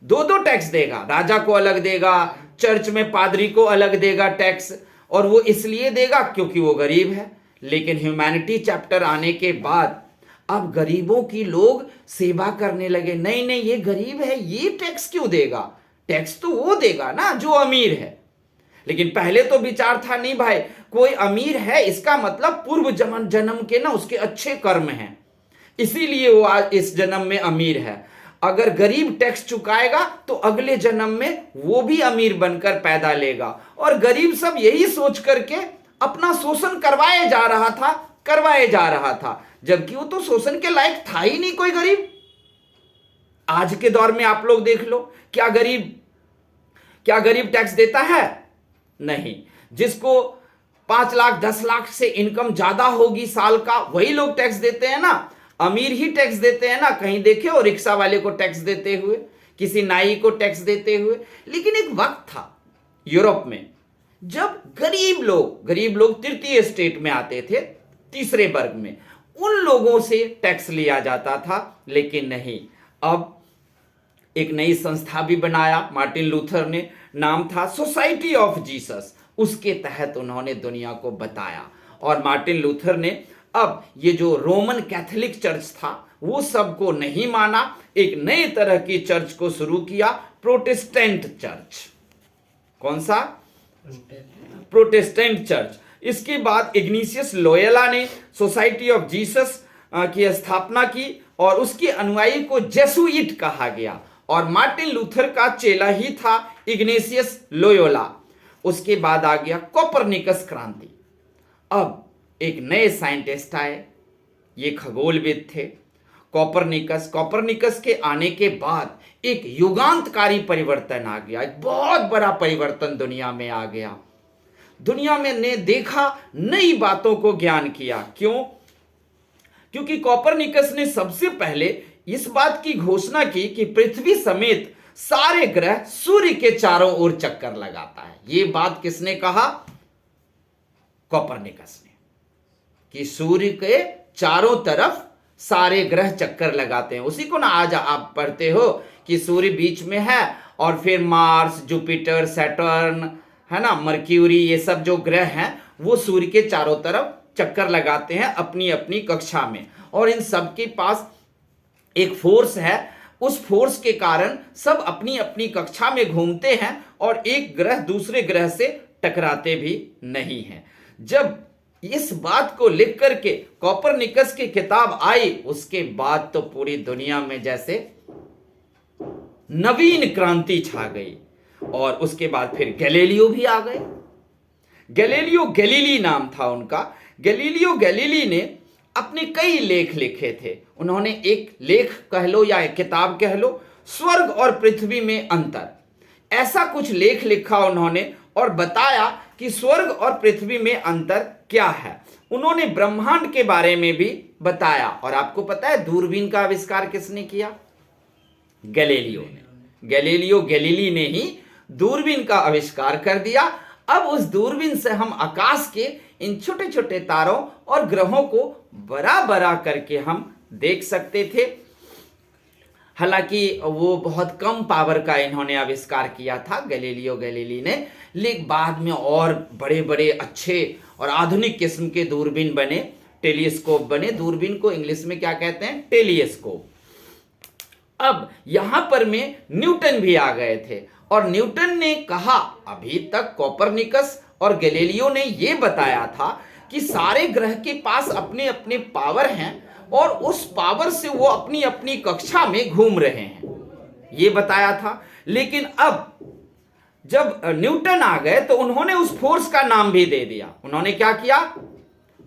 दो टैक्स देगा, राजा को अलग देगा, चर्च में पादरी को अलग देगा टैक्स, और वो इसलिए देगा क्योंकि वो गरीब है। लेकिन ह्यूमैनिटी चैप्टर आने के बाद अब गरीबों की लोग सेवा करने लगे, नहीं नहीं ये गरीब है, ये टैक्स क्यों देगा, टैक्स तो वो देगा ना जो अमीर है। लेकिन पहले तो विचार था नहीं भाई, कोई अमीर है इसका मतलब पूर्व जन्म के ना उसके अच्छे कर्म हैं, इसीलिए वो आज इस जन्म में अमीर है। अगर गरीब टैक्स चुकाएगा तो अगले जन्म में वो भी अमीर बनकर पैदा लेगा। और गरीब सब यही सोच करके अपना शोषण करवाए जा रहा था, जबकि वो तो शोषण के लायक था ही नहीं कोई गरीब। आज के दौर में आप लोग देख लो, क्या गरीब टैक्स देता है? नहीं। जिसको 5 लाख 10 लाख से इनकम ज्यादा होगी साल का, वही लोग टैक्स देते हैं ना, अमीर ही टैक्स देते हैं ना। कहीं देखे हो रिक्शा वाले को टैक्स देते हुए, किसी नाई को टैक्स देते हुए? लेकिन एक वक्त था यूरोप में जब गरीब लोग तृतीय स्टेट में आते थे, तीसरे वर्ग में, उन लोगों से टैक्स लिया जाता था। लेकिन नहीं, अब एक नई संस्था भी बनाया मार्टिन लूथर ने, नाम था सोसाइटी ऑफ जीसस। उसके तहत उन्होंने दुनिया को बताया। और मार्टिन लूथर ने अब ये जो रोमन कैथोलिक चर्च था वो सबको नहीं माना, एक नए तरह की चर्च को शुरू किया, प्रोटेस्टेंट चर्च। कौन सा? Protestant church. इसके बाद इग्नातियस लोयोला ने सोसाइटी ऑफ जीसस की स्थापना की और उसके अनुयायी को जेसुइट कहा गया। और मार्टिन लूथर का चेला ही था इग्नातियस लोयोला। उसके बाद आ गया कोपरनिकस क्रांति। अब एक नए साइंटिस्ट आए, ये खगोलविद थे कोपरनिकस के आने के बाद एक युगांतकारी परिवर्तन आ गया, एक बहुत बड़ा परिवर्तन दुनिया में आ गया। दुनिया में ने देखा, नई बातों को ज्ञान किया। क्यों? क्योंकि कोपरनिकस ने सबसे पहले इस बात की घोषणा की कि पृथ्वी समेत सारे ग्रह सूर्य के चारों ओर चक्कर लगाता है। यह बात किसने कहा? कोपरनिकस ने, कि सूर्य के चारों तरफ सारे ग्रह चक्कर लगाते हैं। उसी को ना आज आप पढ़ते हो कि सूर्य बीच में है और फिर मार्स, जुपिटर, सैटर्न, है ना, मर्क्यूरी, ये सब जो ग्रह हैं वो सूर्य के चारों तरफ चक्कर लगाते हैं अपनी अपनी कक्षा में। और इन सब के पास एक फोर्स है, उस फोर्स के कारण सब अपनी अपनी कक्षा में घूमते हैं और एक ग्रह दूसरे ग्रह से टकराते भी नहीं हैं। जब इस बात को लिख करके कोपरनिकस की किताब आई, उसके बाद तो पूरी दुनिया में जैसे नवीन क्रांति छा गई। और उसके बाद फिर गैलीलियो भी आ गए। गैलीलियो गैलीली नाम था उनका। गैलीलियो गैलीली ने अपने कई लेख लिखे थे। उन्होंने एक लेख कह लो या एक किताब कह लो, स्वर्ग और पृथ्वी में अंतर, ऐसा कुछ लेख लिखा उन्होंने और बताया कि स्वर्ग और पृथ्वी में अंतर क्या है। उन्होंने ब्रह्मांड के बारे में भी बताया। और आपको पता है दूरबीन का आविष्कार किसने किया? गैलीलियो ने। गैलीलियो गैलीली ने ही दूरबीन का आविष्कार कर दिया। अब उस दूरबीन से हम आकाश के इन छोटे छोटे तारों और ग्रहों को बड़ा बड़ा करके हम देख सकते थे। हालांकि वो बहुत कम पावर का इन्होंने आविष्कार किया था गैलीलियो गैलीली ने, लेकिन बाद में और बड़े बड़े अच्छे और आधुनिक किस्म के दूरबीन बने, टेलीस्कोप बने। दूरबीन को इंग्लिश में क्या कहते हैं? टेलीस्कोप। अब यहां पर में न्यूटन भी आ गए थे और न्यूटन ने कहा, अभी तक कोपरनिकस और गैलीलियो ने यह बताया था कि सारे ग्रह के पास अपने अपने पावर हैं और उस पावर से वो अपनी अपनी कक्षा में घूम रहे हैं, ये बताया था। लेकिन अब जब न्यूटन आ गए तो उन्होंने उस फोर्स का नाम भी दे दिया। उन्होंने क्या किया?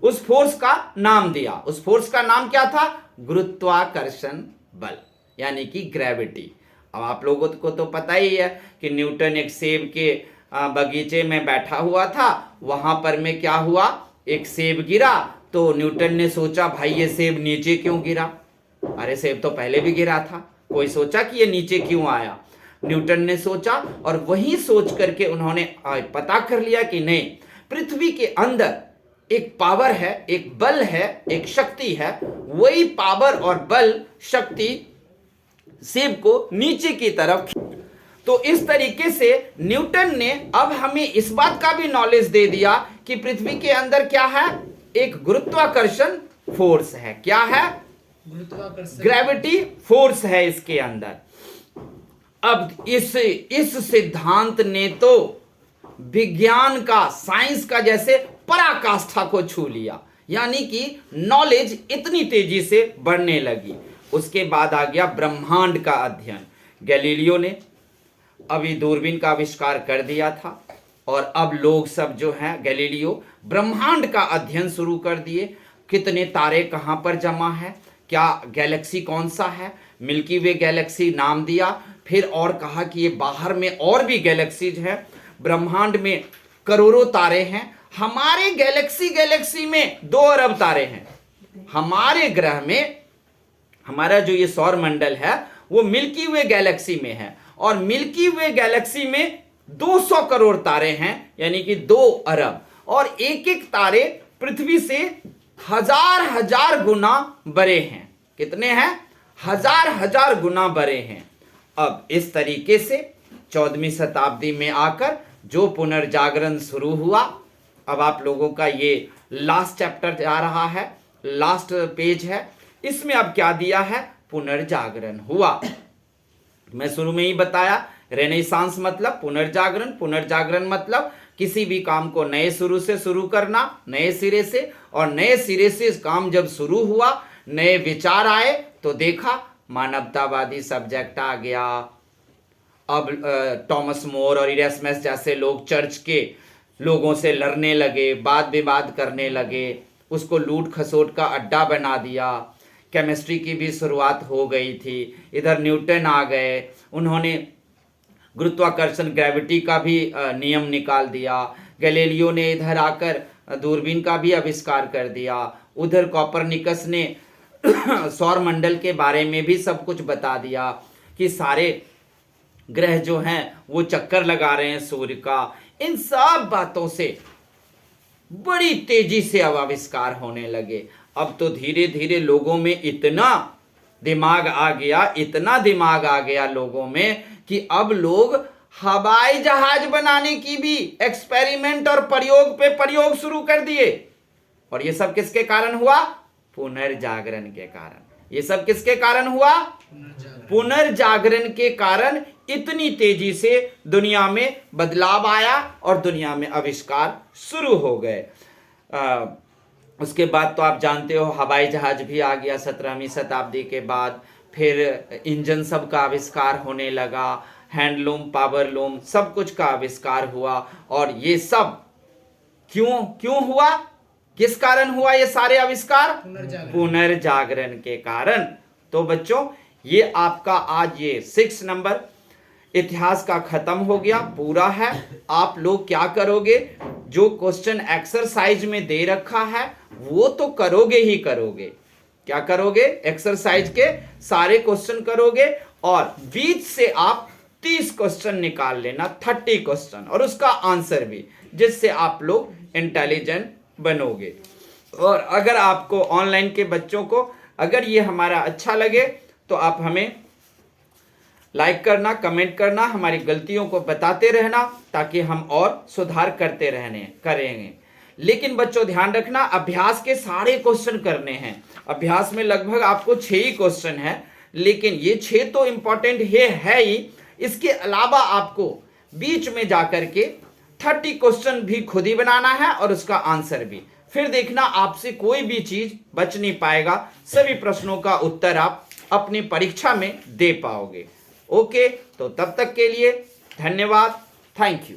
उस फोर्स का नाम दिया। उस फोर्स का नाम क्या था? गुरुत्वाकर्षण बल, यानी कि ग्रेविटी। अब आप लोगों को तो पता ही है कि न्यूटन एक सेब के बगीचे में बैठा हुआ था, वहां पर में क्या हुआ? एक सेब गिरा तो न्यूटन ने सोचा भाई ये सेब नीचे क्यों गिरा? अरे सेब तो पहले भी गिरा था, कोई सोचा कि ये नीचे क्यों आया? न्यूटन ने सोचा और वही सोच करके उन्होंने पता कर लिया कि नहीं, पृथ्वी के अंदर एक पावर है, एक बल है, एक शक्ति है। वही पावर और बल शक्ति सेब को नीचे की तरफ। तो इस तरीके से न्यूटन ने अब हमें इस बात का भी नॉलेज दे दिया कि पृथ्वी के अंदर क्या है? एक गुरुत्वाकर्षण फोर्स है। क्या है? ग्रेविटी फोर्स है इसके अंदर। अब इस सिद्धांत ने तो विज्ञान का, साइंस का जैसे पराकाष्ठा को छू लिया, यानी कि नॉलेज इतनी तेजी से बढ़ने लगी। उसके बाद आ गया ब्रह्मांड का अध्ययन। गैलीलियो ने अभी दूरबीन का आविष्कार कर दिया था और अब लोग सब जो हैं, गैलीलियो ब्रह्मांड का अध्ययन शुरू कर दिए। कितने तारे कहां पर जमा है, क्या गैलेक्सी कौन सा है, मिल्की वे गैलेक्सी नाम दिया। फिर और कहा कि ये बाहर में और भी गैलेक्सीज हैं, ब्रह्मांड में करोड़ों तारे हैं। हमारे गैलेक्सी में 2 अरब तारे हैं। हमारे ग्रह में, हमारा जो ये सौर मंडल है वो मिल्की वे गैलेक्सी में है, और मिल्की वे गैलेक्सी में 200 करोड़ तारे हैं, यानी कि 2 अरब। और एक एक तारे पृथ्वी से हजार गुना बड़े हैं। कितने हैं? हजार गुना बड़े हैं। अब इस तरीके से 14वीं शताब्दी में आकर जो पुनर्जागरण शुरू हुआ, अब आप लोगों का ये लास्ट चैप्टर जा रहा है, लास्ट पेज है, इसमें अब क्या दिया है? पुनर्जागरण हुआ। मैं शुरू में ही बताया, रेनेसांस मतलब पुनर्जागरण, पुनर्जागरण मतलब किसी भी काम को नए शुरू से शुरू करना, नए सिरे से। और नए सिरे से इस काम जब शुरू हुआ, नए विचार आए, तो देखा मानवतावादी सब्जेक्ट आ गया। अब टॉमस मोर और इरेस्मस जैसे लोग चर्च के लोगों से लड़ने लगे, वाद विवाद करने लगे, उसको लूट खसोट का अड्डा बना दिया। केमिस्ट्री की भी शुरुआत हो गई थी। इधर न्यूटन आ गए, उन्होंने गुरुत्वाकर्षण ग्रेविटी का भी नियम निकाल दिया। गैलीलियो ने इधर आकर दूरबीन का भी आविष्कार कर दिया। उधर कोपरनिकस ने सौर मंडल के बारे में भी सब कुछ बता दिया कि सारे ग्रह जो हैं वो चक्कर लगा रहे हैं सूर्य का। इन सब बातों से बड़ी तेजी से अब आविष्कार होने लगे। अब तो धीरे धीरे लोगों में इतना दिमाग आ गया, इतना दिमाग आ गया लोगों में कि अब लोग हवाई जहाज बनाने की भी एक्सपेरिमेंट और प्रयोग शुरू कर दिए। और ये सब किसके कारण हुआ? पुनर्जागरण के कारण। ये सब किसके कारण हुआ? पुनर्जागरण के कारण इतनी तेजी से दुनिया में बदलाव आया और दुनिया में आविष्कार शुरू हो गए। उसके बाद तो आप जानते हो हवाई जहाज भी आ गया 17वीं शताब्दी के बाद। फिर इंजन सब का आविष्कार होने लगा, हैंडलूम, पावरलूम, सब कुछ का आविष्कार हुआ। और ये सब क्यों हुआ? किस कारण हुआ ये सारे आविष्कार? पुनर्जागरण के कारण। तो बच्चों, ये आपका आज ये 6 नंबर इतिहास का खत्म हो गया, पूरा है। आप लोग क्या करोगे? जो क्वेश्चन एक्सरसाइज में दे रखा है वो तो करोगे ही करोगे। क्या करोगे? एक्सरसाइज के सारे क्वेश्चन करोगे और बीच से आप 30 क्वेश्चन निकाल लेना, 30 क्वेश्चन, और उसका आंसर भी, जिससे आप लोग इंटेलिजेंट बनोगे। और अगर आपको ऑनलाइन के बच्चों को अगर ये हमारा अच्छा लगे तो आप हमें लाइक करना, कमेंट करना, हमारी गलतियों को बताते रहना, ताकि हम और सुधार करते करेंगे। लेकिन बच्चों ध्यान रखना, अभ्यास के सारे क्वेश्चन करने हैं। अभ्यास में लगभग आपको 6 ही क्वेश्चन है, लेकिन ये 6 तो इंपॉर्टेंट है ही। इसके अलावा आपको बीच में जाकर के 30 क्वेश्चन भी खुद ही बनाना है और उसका आंसर भी। फिर देखना आपसे कोई भी चीज बच नहीं पाएगा, सभी प्रश्नों का उत्तर आप अपनी परीक्षा में दे पाओगे। ओके, तो तब तक के लिए धन्यवाद। Thank you.